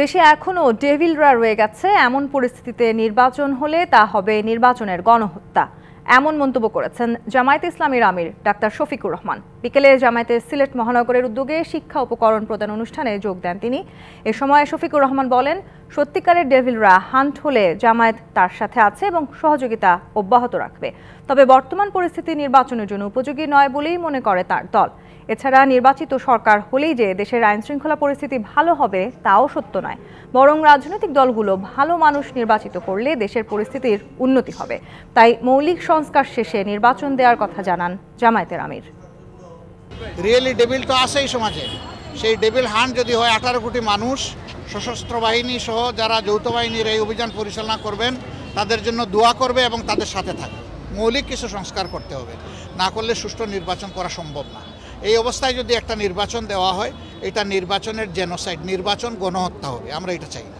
দেশে এখনও ডেভিলরা রয়ে গেছে, এমন পরিস্থিতিতে নির্বাচন হলে তা হবে নির্বাচনের গণহত্যা, এমন মন্তব্য করেছেন জামায়াতে ইসলামীর আমির ডাক্তার শফিকুর রহমান। বিকেলে জামায়াতের সিলেট মহানগরের উদ্যোগে শিক্ষা উপকরণ প্রদান অনুষ্ঠানে যোগ দেন তিনি। এ সময় শফিকুর রহমান বলেন, সত্যিকারের ডেভিলরা হান্ট হলে জামায়াত তার সাথে আছে এবং সহযোগিতা অব্যাহত রাখবে। তবে বর্তমান পরিস্থিতি নির্বাচনের জন্য উপযোগী নয় বলেই মনে করে তার দল। এছাড়া নির্বাচিত সরকার হলেই যে দেশের আইনশৃঙ্খলা পরিস্থিতি ভালো হবে তাও সত্য নয়, বরং রাজনৈতিক দলগুলো ভালো মানুষ নির্বাচিত করলে দেশের পরিস্থিতির উন্নতি হবে। তাই মৌলিক সংস্কার শেষে নির্বাচন দেওয়ার কথা জানান জামায়াতের আমির। রিয়েলি ডেভিল তো আছেই সমাজে, সেই ডেভিল হান্ট যদি হয় 18 কোটি মানুষ সশস্ত্র বাহিনী সহ যারা যৌথ বাহিনীর এই অভিযান পরিচালনা করবেন তাদের জন্য দোয়া করবে এবং তাদের সাথে থাকবে। মৌলিক কিছু সংস্কার করতে হবে, না করলে সুষ্ঠু নির্বাচন করা সম্ভব না। এই অবস্থায় যদি একটা নির্বাচন দেওয়া হয়, এটা নির্বাচনের জেনোসাইড, নির্বাচন গণহত্যা হবে। আমরা এটা চাই না।